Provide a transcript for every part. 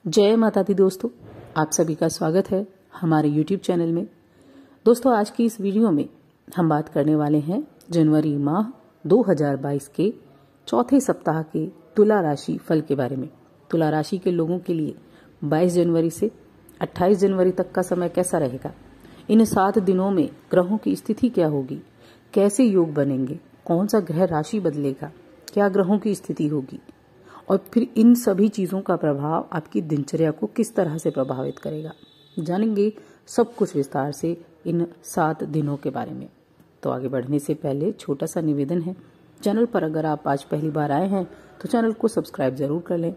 जय माता दी दोस्तों, आप सभी का स्वागत है हमारे YouTube चैनल में। दोस्तों, आज की इस वीडियो में हम बात करने वाले हैं जनवरी माह 2022 के चौथे सप्ताह के तुला राशि फल के बारे में। तुला राशि के लोगों के लिए 22 जनवरी से 28 जनवरी तक का समय कैसा रहेगा, इन 7 दिनों में ग्रहों की स्थिति क्या होगी, कैसे योग बनेंगे, कौन सा ग्रह राशि बदलेगा, क्या ग्रहों की स्थिति होगी और फिर इन सभी चीजों का प्रभाव आपकी दिनचर्या को किस तरह से प्रभावित करेगा, जानेंगे सब कुछ विस्तार से इन 7 दिनों के बारे में। तो आगे बढ़ने से पहले छोटा सा निवेदन है, चैनल पर अगर आप आज पहली बार आए हैं तो चैनल को सब्सक्राइब जरूर कर लें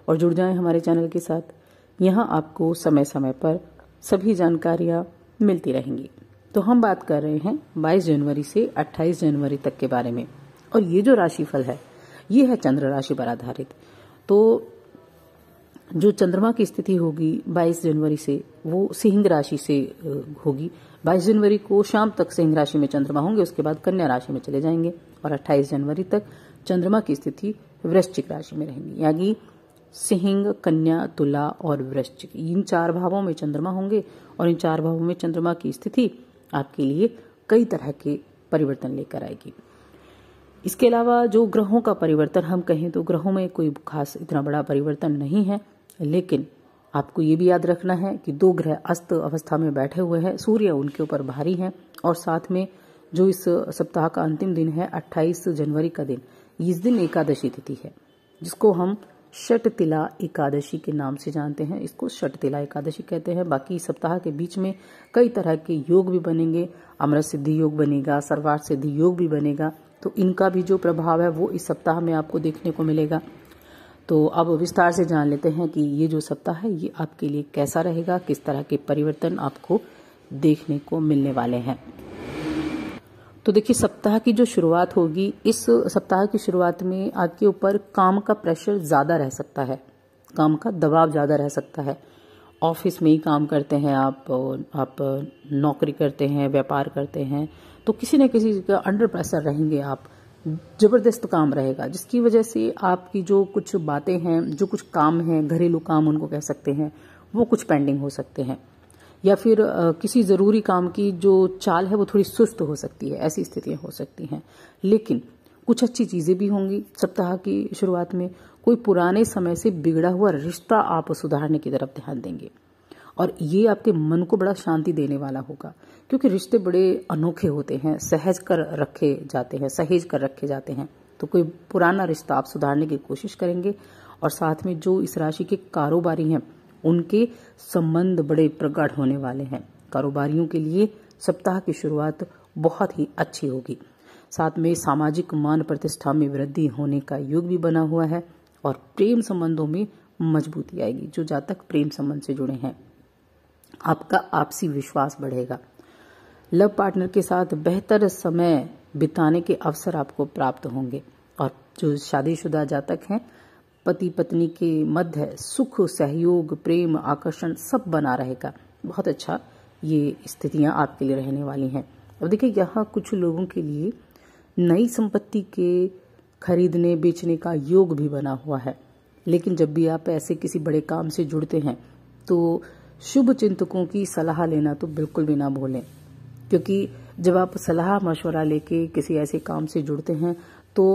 और जुड़ जाएं हमारे चैनल के साथ। यहाँ आपको समय समय पर सभी जानकारियां मिलती रहेंगी। तो हम बात कर रहे हैं 22 जनवरी से 28 जनवरी तक के बारे में, और ये जो राशिफल है ये है चंद्र राशि पर आधारित। तो जो चंद्रमा की स्थिति होगी 22 जनवरी से वो सिंह राशि से होगी। 22 जनवरी को शाम तक सिंह राशि में चंद्रमा होंगे, उसके बाद कन्या राशि में चले जाएंगे और 28 जनवरी तक चंद्रमा की स्थिति वृश्चिक राशि में रहेंगी। यानी सिंह, कन्या, तुला और वृश्चिक, इन 4 भावों में चंद्रमा होंगे और इन 4 भावों में चंद्रमा की स्थिति आपके लिए कई तरह के परिवर्तन लेकर आएगी। इसके अलावा जो ग्रहों का परिवर्तन हम कहें तो ग्रहों में कोई खास इतना बड़ा परिवर्तन नहीं है, लेकिन आपको ये भी याद रखना है कि 2 ग्रह अस्त अवस्था में बैठे हुए हैं, सूर्य उनके ऊपर भारी है और साथ में जो इस सप्ताह का अंतिम दिन है 28 जनवरी का दिन, इस दिन एकादशी तिथि है जिसको हम षटतिला एकादशी के नाम से जानते हैं। इसको षटतिला एकादशी कहते हैं। बाकी सप्ताह के बीच में कई तरह के योग भी बनेंगे, अमृत सिद्धि योग बनेगा, सर्वार्थ सिद्धि योग भी बनेगा, तो इनका भी जो प्रभाव है वो इस सप्ताह में आपको देखने को मिलेगा। तो अब विस्तार से जान लेते हैं कि ये जो सप्ताह है ये आपके लिए कैसा रहेगा, किस तरह के परिवर्तन आपको देखने को मिलने वाले हैं। तो देखिए, सप्ताह की जो शुरुआत होगी, इस सप्ताह की शुरुआत में आपके ऊपर काम का प्रेशर ज्यादा रह सकता है, काम का दबाव ज्यादा रह सकता है। ऑफिस में ही काम करते हैं आप नौकरी करते हैं, व्यापार करते हैं, तो किसी न किसी का अंडर प्रेशर रहेंगे आप, जबरदस्त काम रहेगा, जिसकी वजह से आपकी जो कुछ बातें हैं, जो कुछ काम हैं, घरेलू काम उनको कह सकते हैं, वो कुछ पेंडिंग हो सकते हैं, या फिर किसी जरूरी काम की जो चाल है वो थोड़ी सुस्त हो सकती है, ऐसी स्थितियां हो सकती हैं। लेकिन कुछ अच्छी चीजें भी होंगी सप्ताह की शुरुआत में। कोई पुराने समय से बिगड़ा हुआ रिश्ता आप सुधारने की तरफ ध्यान देंगे और ये आपके मन को बड़ा शांति देने वाला होगा, क्योंकि रिश्ते बड़े अनोखे होते हैं, सहेज कर रखे जाते हैं। तो कोई पुराना रिश्ता आप सुधारने की कोशिश करेंगे और साथ में जो इस राशि के कारोबारी हैं उनके संबंध बड़े प्रगाढ़ होने वाले हैं। कारोबारियों के लिए सप्ताह की शुरुआत बहुत ही अच्छी होगी। साथ में सामाजिक मान प्रतिष्ठा में वृद्धि होने का योग भी बना हुआ है और प्रेम संबंधों में मजबूती आएगी। जो जातक प्रेम संबंध से जुड़े हैं, आपका आपसी विश्वास बढ़ेगा। लव पार्टनर के साथ बेहतर समय बिताने के अवसर आपको प्राप्त होंगे और जो शादीशुदा जातक हैं, पति पत्नी के मध्य सुख, सहयोग, प्रेम, आकर्षण सब बना रहेगा। बहुत अच्छा ये स्थितियां आपके लिए रहने वाली हैं। अब देखिए, यहाँ कुछ लोगों के लिए नई संपत्ति के खरीदने बेचने का योग भी बना हुआ है। लेकिन जब भी आप ऐसे किसी बड़े काम से जुड़ते हैं तो शुभ चिंतकों की सलाह लेना तो बिल्कुल भी ना भूलें, क्योंकि जब आप सलाह मशवरा लेके किसी ऐसे काम से जुड़ते हैं तो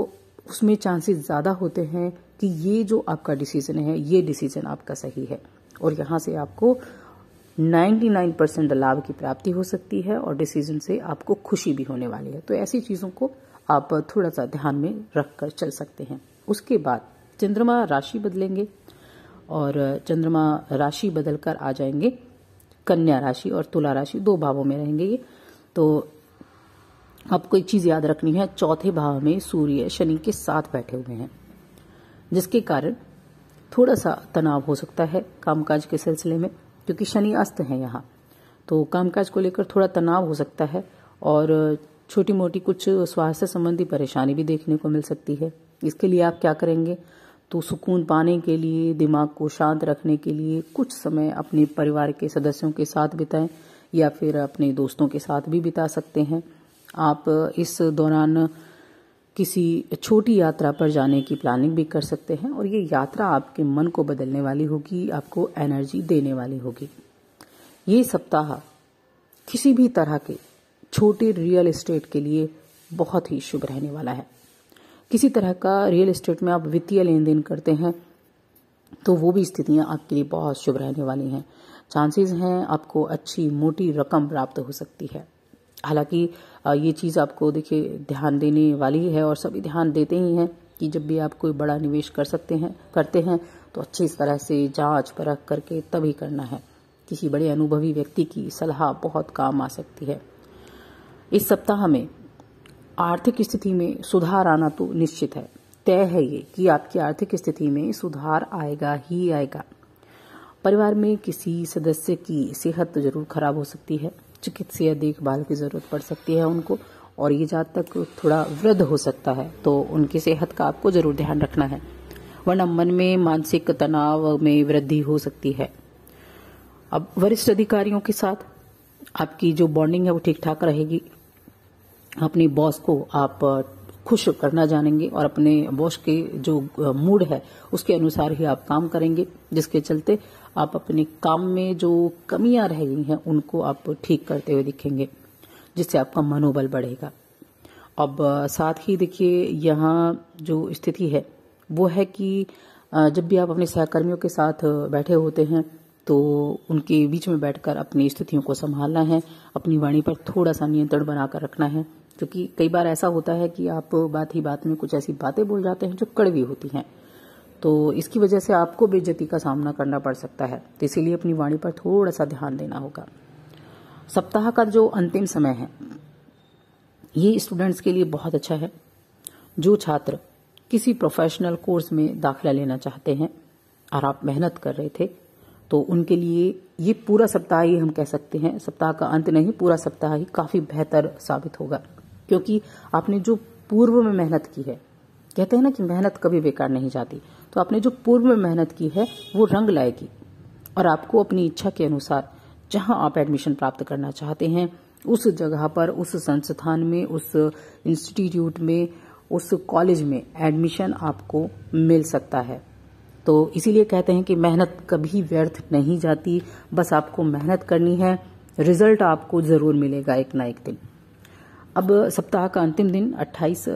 उसमें चांसेस ज्यादा होते हैं कि ये जो आपका डिसीजन है ये डिसीजन आपका सही है और यहाँ से आपको 99% लाभ की प्राप्ति हो सकती है और डिसीजन से आपको खुशी भी होने वाली है। तो ऐसी चीजों को आप थोड़ा सा ध्यान में रखकर चल सकते हैं। उसके बाद चंद्रमा राशि बदलेंगे और चंद्रमा राशि बदलकर आ जाएंगे कन्या राशि और तुला राशि, 2 भावों में रहेंगे ये। तो आपको एक चीज याद रखनी है, चौथे भाव में सूर्य शनि के साथ बैठे हुए हैं, जिसके कारण थोड़ा सा तनाव हो सकता है कामकाज के सिलसिले में, क्योंकि शनि अस्त है यहाँ। तो कामकाज को लेकर थोड़ा तनाव हो सकता है और छोटी मोटी कुछ स्वास्थ्य संबंधी परेशानी भी देखने को मिल सकती है। इसके लिए आप क्या करेंगे, तो सुकून पाने के लिए, दिमाग को शांत रखने के लिए कुछ समय अपने परिवार के सदस्यों के साथ बिताएं या फिर अपने दोस्तों के साथ भी बिता सकते हैं। आप इस दौरान किसी छोटी यात्रा पर जाने की प्लानिंग भी कर सकते हैं और ये यात्रा आपके मन को बदलने वाली होगी, आपको एनर्जी देने वाली होगी। ये सप्ताह किसी भी तरह के छोटे रियल एस्टेट के लिए बहुत ही शुभ रहने वाला है। किसी तरह का रियल एस्टेट में आप वित्तीय लेन देन करते हैं तो वो भी स्थितियां आपके लिए बहुत शुभ रहने वाली हैं। चांसेस हैं आपको अच्छी मोटी रकम प्राप्त हो सकती है। हालांकि ये चीज़ आपको देखिए ध्यान देने वाली है और सभी ध्यान देते ही हैं कि जब भी आप कोई बड़ा निवेश करते हैं तो अच्छी तरह से जांच परख करके तभी करना है। किसी बड़े अनुभवी व्यक्ति की सलाह बहुत काम आ सकती है। इस सप्ताह में आर्थिक स्थिति में सुधार आना तो निश्चित है, तय है ये कि आपकी आर्थिक स्थिति में सुधार आएगा ही आएगा। परिवार में किसी सदस्य की सेहत तो जरूर खराब हो सकती है, चिकित्सीय देखभाल की जरूरत पड़ सकती है उनको, और ये जातक थोड़ा वृद्ध हो सकता है तो उनकी सेहत का आपको जरूर ध्यान रखना है, वरना मन में मानसिक तनाव में वृद्धि हो सकती है। अब वरिष्ठ अधिकारियों के साथ आपकी जो बॉन्डिंग है वो ठीक ठाक रहेगी। अपने बॉस को आप खुश करना जानेंगे और अपने बॉस के जो मूड है उसके अनुसार ही आप काम करेंगे, जिसके चलते आप अपने काम में जो कमियां रह गई हैं उनको आप ठीक करते हुए दिखेंगे, जिससे आपका मनोबल बढ़ेगा। अब साथ ही देखिए यहाँ जो स्थिति है वो है कि जब भी आप अपने सहकर्मियों के साथ बैठे होते हैं तो उनके बीच में बैठकर अपनी स्थितियों को संभालना है, अपनी वाणी पर थोड़ा सा नियंत्रण बनाकर रखना है, क्योंकि कई बार ऐसा होता है कि आप बात ही बात में कुछ ऐसी बातें बोल जाते हैं जो कड़वी होती हैं, तो इसकी वजह से आपको बेइज्जती का सामना करना पड़ सकता है। तो इसीलिए अपनी वाणी पर थोड़ा सा ध्यान देना होगा। सप्ताह का जो अंतिम समय है ये स्टूडेंट्स के लिए बहुत अच्छा है। जो छात्र किसी प्रोफेशनल कोर्स में दाखिला लेना चाहते हैं और आप मेहनत कर रहे थे तो उनके लिए ये पूरा सप्ताह ही हम कह सकते हैं, सप्ताह का अंत नहीं, पूरा सप्ताह ही काफी बेहतर साबित होगा, क्योंकि आपने जो पूर्व में मेहनत की है, कहते हैं ना कि मेहनत कभी बेकार नहीं जाती, तो आपने जो पूर्व में मेहनत की है वो रंग लाएगी और आपको अपनी इच्छा के अनुसार जहां आप एडमिशन प्राप्त करना चाहते हैं उस जगह पर, उस संस्थान में, उस इंस्टीट्यूट में, उस कॉलेज में एडमिशन आपको मिल सकता है। तो इसीलिए कहते हैं कि मेहनत कभी व्यर्थ नहीं जाती, बस आपको मेहनत करनी है, रिजल्ट आपको जरूर मिलेगा एक ना एक दिन। अब सप्ताह का अंतिम दिन 28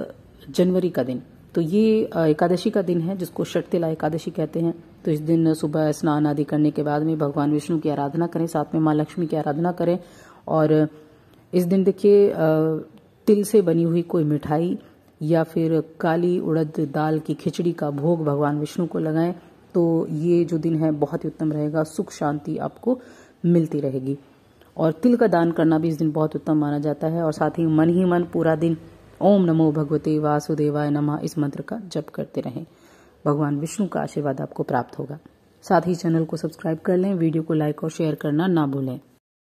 जनवरी का दिन, तो ये एकादशी का दिन है जिसको षटतिला एकादशी कहते हैं। तो इस दिन सुबह स्नान आदि करने के बाद में भगवान विष्णु की आराधना करें, साथ में माँ लक्ष्मी की आराधना करें, और इस दिन देखिए तिल से बनी हुई कोई मिठाई या फिर काली उड़द दाल की खिचड़ी का भोग भगवान विष्णु को लगाएं, तो ये जो दिन है बहुत ही उत्तम रहेगा, सुख शांति आपको मिलती रहेगी। और तिल का दान करना भी इस दिन बहुत उत्तम माना जाता है। और साथ ही मन पूरा दिन ओम नमो भगवते वासुदेवाय नमः इस मंत्र का जप करते रहें, भगवान विष्णु का आशीर्वाद आपको प्राप्त होगा। साथ ही चैनल को सब्सक्राइब कर लें, वीडियो को लाइक और शेयर करना ना भूलें।